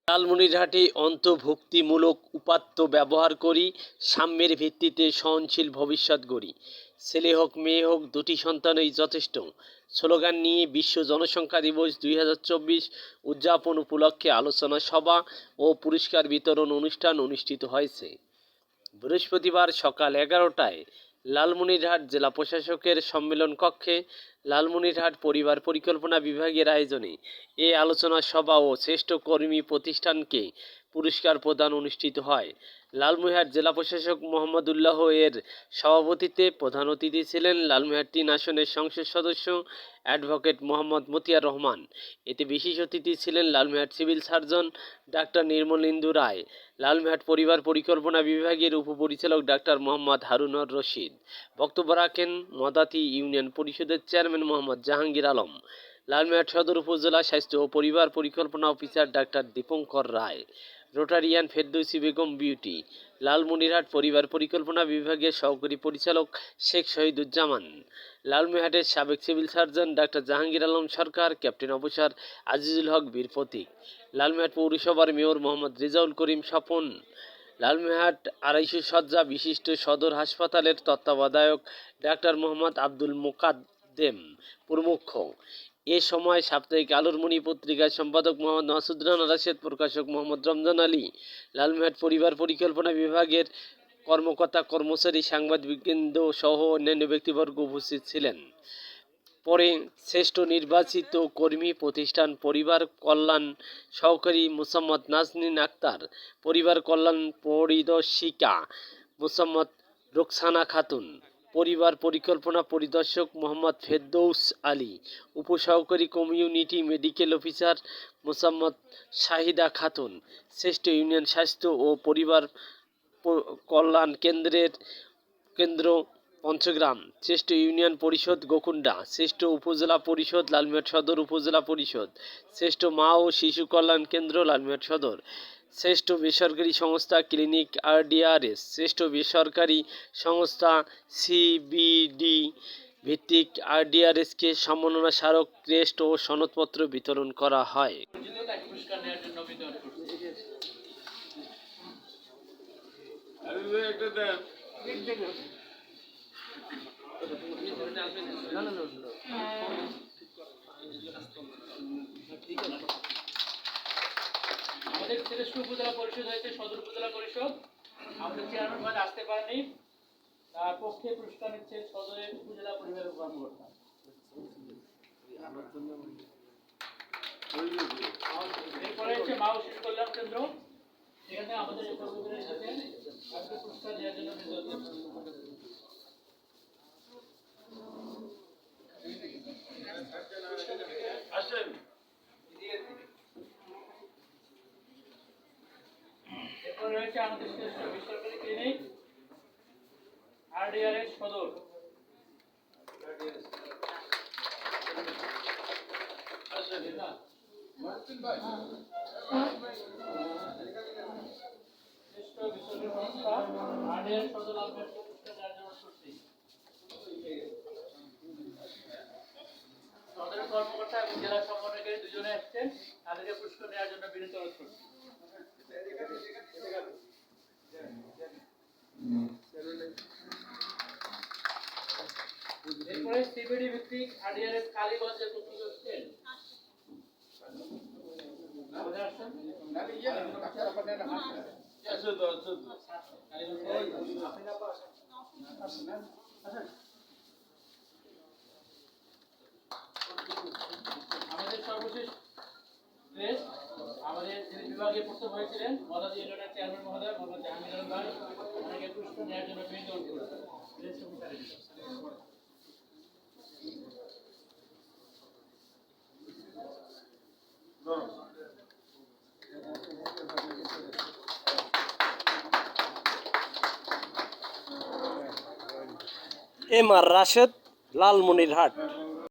লালমনিরহাটে অন্তর্ভুক্তিমূলক উপাত্ত ব্যবহার করি, সাম্যের ভিত্তিতে সহনশীল ভবিষ্যৎ গড়ি। ছেলে হোক মেয়ে হোক দুটি সন্তানই যথেষ্ট স্লোগান নিয়ে বিশ্ব জনসংখ্যা দিবস 2024 উদযাপন উপলক্ষে আলোচনা সভা ও পুরস্কার বিতরণ অনুষ্ঠান অনুষ্ঠিত হয়েছে। বৃহস্পতিবার সকাল 11টায় লালমনিরহাট জেলা প্রশাসকের সম্মেলন কক্ষে লালমনিরহাট পরিবার পরিকল্পনা বিভাগের আয়োজনে এ আলোচনা সভা ও শ্রেষ্ঠ কর্মী প্রতিষ্ঠানকে পুরস্কার প্রদান অনুষ্ঠিত হয়। লালমনিরহাট জেলা প্রশাসক মোহাম্মদুল্লাহ এর সভাপতিত্বে প্রধান অতিথি ছিলেন লালমনিরহাট 3 আসনের সংসদ সদস্য অ্যাডভোকেট মোহাম্মদ মতিয়ার রহমান। এতে বিশেষ অতিথি ছিলেন Lalmonirhat civil surgeon doctor Nirmalendu Roy, Lalmonirhat পরিবার পরিকল্পনা বিভাগের উপপরিচালক ডাক্তার মোহাম্মদ হারুনর রশিদ। বক্তব্য রাখেন মদাতি ইউনিয়ন পরিষদের চেয়ারম্যান মোহাম্মদ জাহাঙ্গীর আলম, লালমনিরহাট সদর উপজেলা স্বাস্থ্য ও পরিবার পরিকল্পনা officer doctor Dipankar Roy, Rotarian Ferdousi Begum Beauty, Lalmonirhat পরিবার পরিকল্পনা বিভাগের সহকারী পরিচালক শেখ শহীদুজ্জামান, লালমনিরহাটের সাবেক civil surgeon doctor Jahangir Alam Sarkar, captain officer Azizul Haque Bir Protik, Lalmonirhat পৌরসভার মেয়র মোহাম্মদ রেজাউল করিম স্বপন, লালমনিরহাট 250 শয্যা বিশিষ্ট সদর হাসপাতালের তত্ত্বাবধায়ক ডাক্তার মোহাম্মদ আব্দুল মোকাদ্দেম প্রমুখ। এ সময় সাপ্তাহিক আলোর মণি পত্রিকার সম্পাদক মোহাম্মদ মাসুদ রানা রাশেদ, প্রকাশক মোহাম্মদ রমজান আলী, লালমনিরহাট পরিবার পরিকল্পনা বিভাগের কর্মকর্তা কর্মচারী, সাংবাদিকবৃন্দ সহ অন্যান্য ব্যক্তিবর্গ উপস্থিত ছিলেন। পরে শ্রেষ্ঠ নির্বাচিত কর্মী প্রতিষ্ঠান পরিবার কল্যাণ সহকারী মোসাম্মদ নাজনীন আক্তার, পরিবার কল্যাণ পরিদর্শিকা মোসাম্মদ রোকসানা খাতুন, পরিবার পরিকল্পনা পরিদর্শক মোহাম্মদ ফেরদৌস আলী, উপসহকারী community medical officer Mosammat Shahida Khatun, শ্রেষ্ঠ ইউনিয়ন স্বাস্থ্য ও পরিবার কল্যাণ কেন্দ্র পঞ্চগ্রাম, শ্রেষ্ঠ ইউনিয়ন পরিষদ গোকুন্ডা, শ্রেষ্ঠ উপজেলা পরিষদ লালমনিরহাট সদর উপজেলা পরিষদ, শ্রেষ্ঠ মা ও শিশু কল্যাণ কেন্দ্র লালমনিরহাট সদর, শ্রেষ্ঠ বেসরকারি সংস্থা ক্লিনিক আরডিআরএস, শ্রেষ্ঠ বেসরকারি সংস্থা সিবিডি ভিত্তিক আরডিআরএসকে সম্মাননা স্মারক, ক্রেস্ট ও সনদপত্র বিতরণ করা হয়। আমাদের শ্রেষ্ঠ উপজেলা পরিষদ হয়েছে সদর উপজেলা পরিষদ। আমাদের চেয়ারম্যান ভাই আসতে পারেনি, তার পক্ষে পুরস্কার নিচ্ছে সদরের উপজেলা পরিবারের কর্মকর্তা। এরপরে হচ্ছে মা ও শিশু কল্যাণ কেন্দ্র, এখানে আমাদের এই কর্মচারীর সাথে আজকে পুরস্কার দেওয়ার জন্য আসেন। এরপরে রয়েছে আমাদের শ্রেষ্ঠ বেসরকারি ক্লিনিক আরডিআরএস সদর, শ্রেষ্ঠ বেসরকারি সংস্থা আরডিআরএস সদর লালমনিরহাট পুরস্কার দেওয়ার জন্য সত্যি সদরের কর্মকর্তা এবং জেলা সমন্বয়কারী দুজনে আসছেন, তাদেরকে পুরস্কার দেওয়ার জন্য বিনীত অনুরোধ করছি। এরপরে সিবিডি ভিত্তিক আরডিআরএস কালীগঞ্জে প্রস্তুত হচ্ছেন। আমাদের সর্বশেষ প্রেস আমাদের যিনি বিভাগে প্রথম হয়েছিলেন মদাতি ইউনিয়নের চেয়ারম্যান মহোদয় মোহাম্মদ জাহাঙ্গীর আলম ভাই, ওনাকে পুরস্কার নেওয়ার জন্য বিনীত অনুরোধ করছি। M R Rashed, Lalmonirhat.